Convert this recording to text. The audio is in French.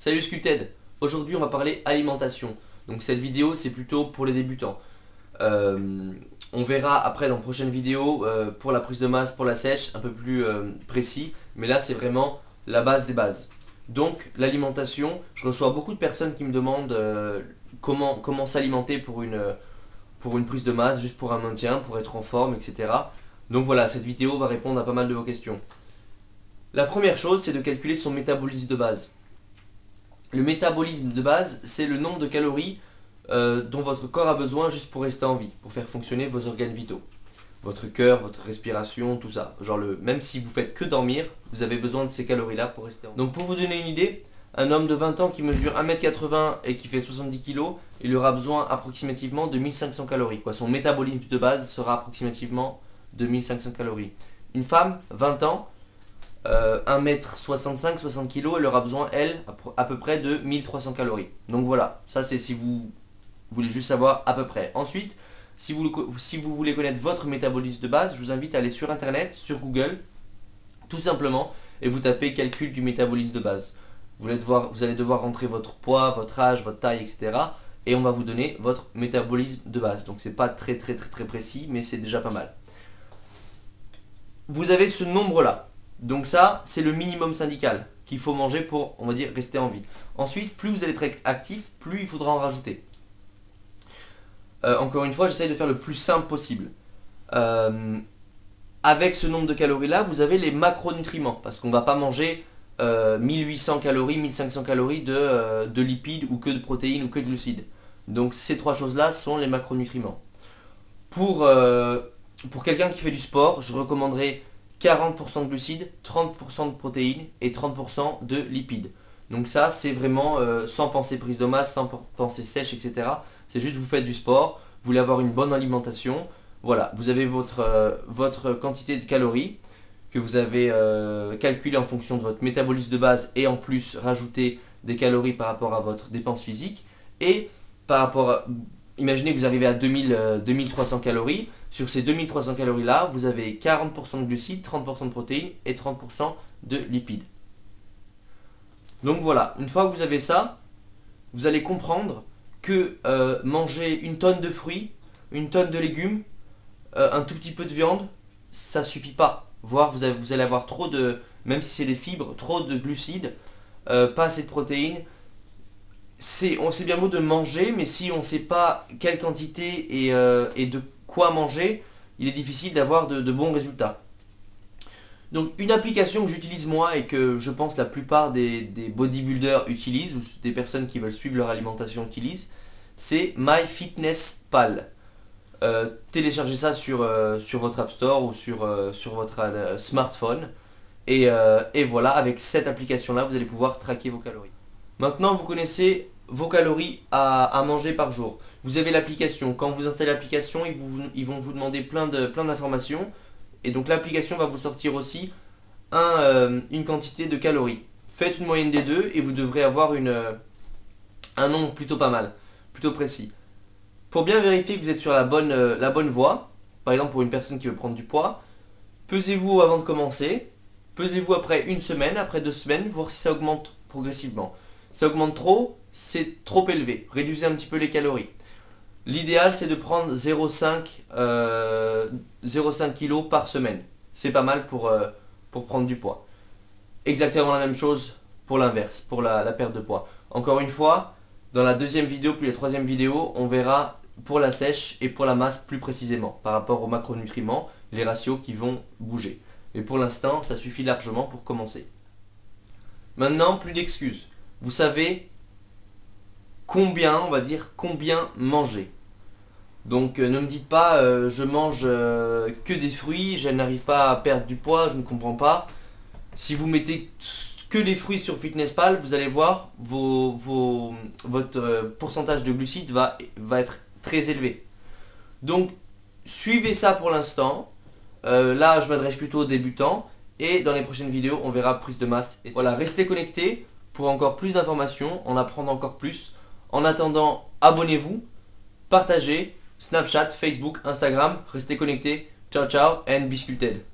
Salut Sculpted. Aujourd'hui on va parler alimentation. Donc cette vidéo c'est plutôt pour les débutants. On verra après dans de prochaines vidéos pour la prise de masse, pour la sèche, un peu plus précis. Mais là c'est vraiment la base des bases. Donc l'alimentation, je reçois beaucoup de personnes qui me demandent comment s'alimenter pour une prise de masse, juste pour un maintien, pour être en forme, etc. Donc voilà, cette vidéo va répondre à pas mal de vos questions. La première chose, c'est de calculer son métabolisme de base. Le métabolisme de base, c'est le nombre de calories dont votre corps a besoin juste pour rester en vie, pour faire fonctionner vos organes vitaux. Votre cœur, votre respiration, tout ça. Genre même si vous faites que dormir, vous avez besoin de ces calories-là pour rester en vie. Donc pour vous donner une idée, un homme de 20 ans qui mesure 1m80 et qui fait 70 kg, il aura besoin approximativement de 1500 calories. Son métabolisme de base sera approximativement de 1500 calories. Une femme, 20 ans, 1m65, 60 kg, elle aura besoin, elle, à peu près de 1300 calories. Donc voilà, ça c'est si vous voulez juste savoir à peu près. Ensuite, si vous voulez connaître votre métabolisme de base, je vous invite à aller sur internet, sur Google, tout simplement, et vous tapez calcul du métabolisme de base. Vous allez devoir rentrer votre poids, votre âge, votre taille, etc. Et on va vous donner votre métabolisme de base. Donc c'est pas très précis, mais c'est déjà pas mal. Vous avez ce nombre-là. Donc ça, c'est le minimum syndical qu'il faut manger pour, on va dire, rester en vie. Ensuite, plus vous allez être actif, plus il faudra en rajouter. Encore une fois, j'essaye de faire le plus simple possible. Avec ce nombre de calories-là, vous avez les macronutriments. Parce qu'on ne va pas manger 1800 calories, 1500 calories de lipides ou que de protéines ou que de glucides. Donc ces trois choses-là sont les macronutriments. Pour quelqu'un qui fait du sport, je recommanderais 40% de glucides, 30% de protéines et 30% de lipides. Donc ça c'est vraiment sans penser prise de masse, sans penser sèche, etc. C'est juste vous faites du sport, vous voulez avoir une bonne alimentation. Voilà, vous avez votre quantité de calories que vous avez calculé en fonction de votre métabolisme de base et en plus rajouter des calories par rapport à votre dépense physique. Et par rapport à, imaginez que vous arrivez à 2300 calories. Sur ces 2300 calories là, vous avez 40% de glucides, 30% de protéines et 30% de lipides. Donc voilà, une fois que vous avez ça, vous allez comprendre que manger une tonne de fruits, une tonne de légumes, un tout petit peu de viande, ça suffit pas. Voire vous allez avoir trop de, même si c'est des fibres, trop de glucides, pas assez de protéines. C'est bien beau de manger, mais si on ne sait pas quelle quantité et de quoi manger, il est difficile d'avoir de bons résultats. Donc une application que j'utilise moi et que je pense la plupart des bodybuilders utilisent, ou des personnes qui veulent suivre leur alimentation utilisent, c'est MyFitnessPal. Téléchargez ça sur votre App Store ou sur votre smartphone. Et voilà, avec cette application-là, vous allez pouvoir traquer vos calories. Maintenant, vous connaissez vos calories à manger par jour. Vous avez l'application. Quand vous installez l'application, ils vont vous demander plein d'informations. Et donc l'application va vous sortir aussi une quantité de calories. Faites une moyenne des deux et vous devrez avoir un nombre plutôt pas mal, plutôt précis. Pour bien vérifier que vous êtes sur la bonne voie, par exemple pour une personne qui veut prendre du poids, pesez-vous avant de commencer, pesez-vous après une semaine, après 2 semaines, voir si ça augmente progressivement. Si ça augmente trop, c'est trop élevé. Réduisez un petit peu les calories. L'idéal c'est de prendre 0,5 kg par semaine. C'est pas mal pour prendre du poids. Exactement la même chose pour l'inverse, pour la perte de poids. Encore une fois, dans la deuxième vidéo puis la troisième vidéo, on verra pour la sèche et pour la masse plus précisément, par rapport aux macronutriments, les ratios qui vont bouger. Mais pour l'instant, ça suffit largement pour commencer. Maintenant, plus d'excuses. Vous savez combien, on va dire, combien manger. Donc ne me dites pas je mange que des fruits, je n'arrive pas à perdre du poids, je ne comprends pas. Si vous mettez que les fruits sur FitnessPal, vous allez voir votre pourcentage de glucides va être très élevé. Donc suivez ça pour l'instant. Là je m'adresse plutôt aux débutants et dans les prochaines vidéos on verra prise de masse. Et voilà, restez connectés pour encore plus d'informations, en apprendre encore plus. En attendant, abonnez-vous, partagez. Snapchat, Facebook, Instagram, restez connectés. Ciao ciao and be sculpted.